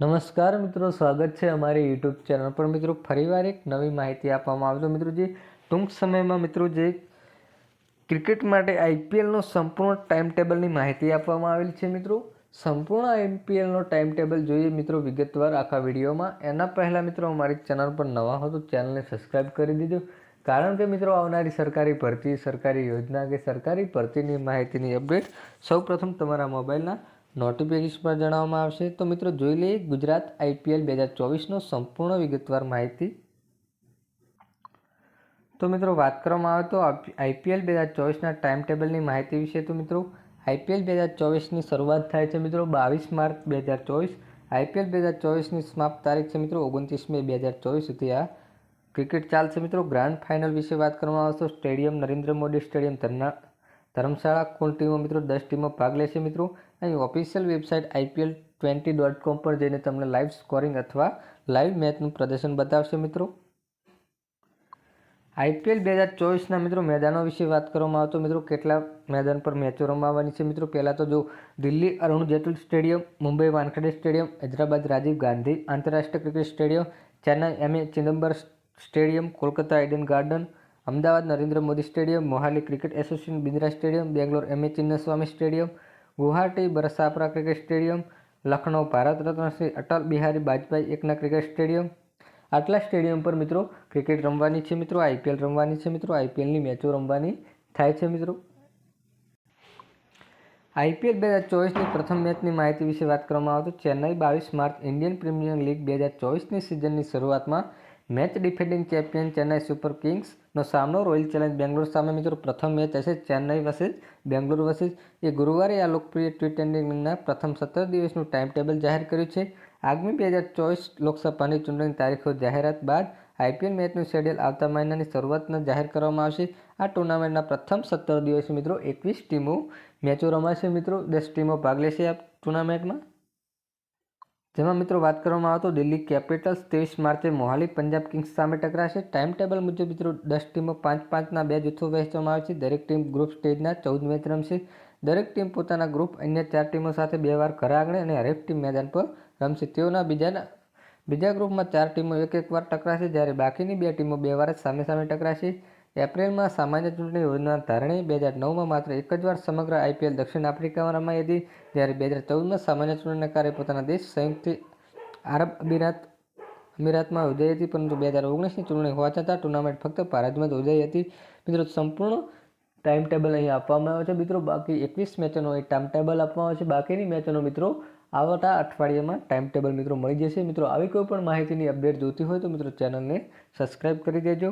નમસ્કાર મિત્રો, સ્વાગત છે અમારી યુટ્યુબ ચેનલ પર। મિત્રો ફરીવાર એક નવી માહિતી આપવામાં આવે તો મિત્રો જે ટૂંક સમયમાં મિત્રો જે ક્રિકેટ માટે આઈપીએલનો સંપૂર્ણ ટાઈમ ટેબલની માહિતી આપવામાં આવેલી છે। મિત્રો સંપૂર્ણ આઈપીએલનો ટાઈમ ટેબલ જોઈએ મિત્રો વિગતવાર આખા વિડીયોમાં। એના પહેલાં મિત્રો અમારી ચેનલ પર નવા હો તો ચેનલને સબસ્ક્રાઈબ કરી દીધો, કારણ કે મિત્રો આવનારી સરકારી ભરતી, સરકારી યોજના કે સરકારી ભરતીની માહિતીની અપડેટ સૌપ્રથમ તમારા મોબાઈલના નોટિફિકેશન પર જણાવવામાં આવશે। તો મિત્રો જોઈ લઈએ ગુજરાત આઈપીએલ 2024નો સંપૂર્ણ વિગતવાર માહિતી। તો મિત્રો વાત કરવામાં આવે તો આઈપીએલ 2024ના ટાઈમ ટેબલની માહિતી વિશે તો મિત્રો આઈપીએલ 2024ની શરૂઆત થાય છે મિત્રો 22 માર્ચ 2024। આઈપીએલ 2024ની સમાપ્ત તારીખ છે મિત્રો 29 મે 2024 સુધી આ ક્રિકેટ ચાલશે। મિત્રો ગ્રાન્ડ ફાઇનલ વિશે વાત કરવામાં આવે તો સ્ટેડિયમ નરેન્દ્ર મોદી સ્ટેડિયમ ધર્મશાળા। કુલ ટીમો મિત્રો 10 ટીમો ભાગ લેશે। મિત્રો અહીં ઓફિશિયલ વેબસાઇટ IPL20.com પર જઈને તમને લાઈવ સ્કોરિંગ અથવા લાઈવ મેચનું પ્રદર્શન બતાવશે। મિત્રો આઈપીએલ 2024ના મિત્રો મેદાનો વિશે વાત કરવામાં આવે તો મિત્રો કેટલા મેદાન પર મેચો રમાવાની છે। મિત્રો પહેલાં તો જો દિલ્હી અરુણ જેટલી સ્ટેડિયમ, મુંબઈ વાનખેડે સ્ટેડિયમ, હૈદરાબાદ રાજીવ ગાંધી આંતરરાષ્ટ્રીય cricket stadium, Chennai MA Chidambaram stadium, Kolkata Eden garden, Ahmedabad Narendra Modi stadium, Mohali cricket association Bindra stadium, Bangalore MA Chinnaswamy stadium, Guwahati Barsapara cricket stadium, Lucknow Bharat Ratna Shri Atal Bihari Vajpayee એકના ક્રિકેટ સ્ટેડિયમ। આટલા સ્ટેડિયમ પર મિત્રો ક્રિકેટ રમવાની છે। મિત્રો આઈપીએલ રમવાની છે। મિત્રો આઈપીએલની મેચો રમવાની થાય છે। મિત્રો આઈપીએલ 2024ની પ્રથમ મેચની માહિતી વિશે વાત કરવામાં આવે તો Chennai 22 March Indian premier league 2024ની સિઝનની શરૂઆતમાં match defending champion Chennai super કિંગ્સનો સામનો રોયલ ચેલેન્જ બેંગ્લોર સામે મિત્રો પ્રથમ મેચ હશે ચેન્નાઈ વર્સિસ બેંગ્લોર વર્સિસ। એ ગુરુવારે આ લોકપ્રિય T20 લીગના પ્રથમ 17 દિવસનું ટાઈમ ટેબલ જાહેર કર્યું છે। આગામી 2024 લોકસભાની ચૂંટણીની તારીખો જાહેરાત બાદ આઈપીએલ મેચનું શેડ્યુલ આવતા મહિનાની શરૂઆતમાં જાહેર કરવામાં આવશે। આ ટુર્નામેન્ટના પ્રથમ 17 દિવસે મિત્રો 21 ટીમો મેચો રમાશે। મિત્રો 10 ટીમો ભાગ લેશે આ ટુર્નામેન્ટમાં, જેમાં મિત્રો વાત કરવામાં આવે તો દિલ્હી કેપિટલ્સ 23 માર્ચે મોહાલી પંજાબ કિંગ્સ સામે ટકરાશે। ટાઈમ ટેબલ મુજબ મિત્રો 10 ટીમો 5-5ના 2 જૂથો વહેંચવામાં આવે છે। દરેક ટીમ ગ્રુપ સ્ટેજના 14 મેચ રમશે। દરેક ટીમ પોતાના ગ્રુપ અન્ય 4 ટીમો સાથે 2 વાર ઘર આંગણે અને હરેક ટીમ મેદાન પર રમશે। તેઓના બીજા ગ્રુપમાં 4 ટીમો એક વાર ટકરાશે, જ્યારે બાકીની 2 ટીમો 2 વાર જ સામે સામે ટકરાશે। એપ્રિલમાં સામાન્ય ચૂંટણી યોજનાના ધોરણે 2009માં માત્ર એક જ વાર સમગ્ર આઈપીએલ દક્ષિણ આફ્રિકામાં રમાઈ હતી, જ્યારે 2014માં સામાન્ય ચૂંટણીના કારણે પોતાના દેશ સંયુક્ત આરબ અમીરાતમાં યોજાઈ હતી, પરંતુ 2019ની ચૂંટણી હોવા છતાં ટુર્નામેન્ટ ફક્ત ભારતમાં જ યોજાઈ હતી। મિત્રો સંપૂર્ણ ટાઈમ ટેબલ અહીં આપવામાં આવે છે। મિત્રો બાકી 21 મેચોનો અહીં ટાઈમ ટેબલ આપવામાં આવે છે। બાકીની મેચોનો મિત્રો આવતા અઠવાડિયામાં ટાઈમ ટેબલ મિત્રો મળી જશે। મિત્રો આવી કોઈ પણ માહિતીની અપડેટ જોતી હોય તો મિત્રો ચેનલને સબસ્ક્રાઈબ કરી દેજો।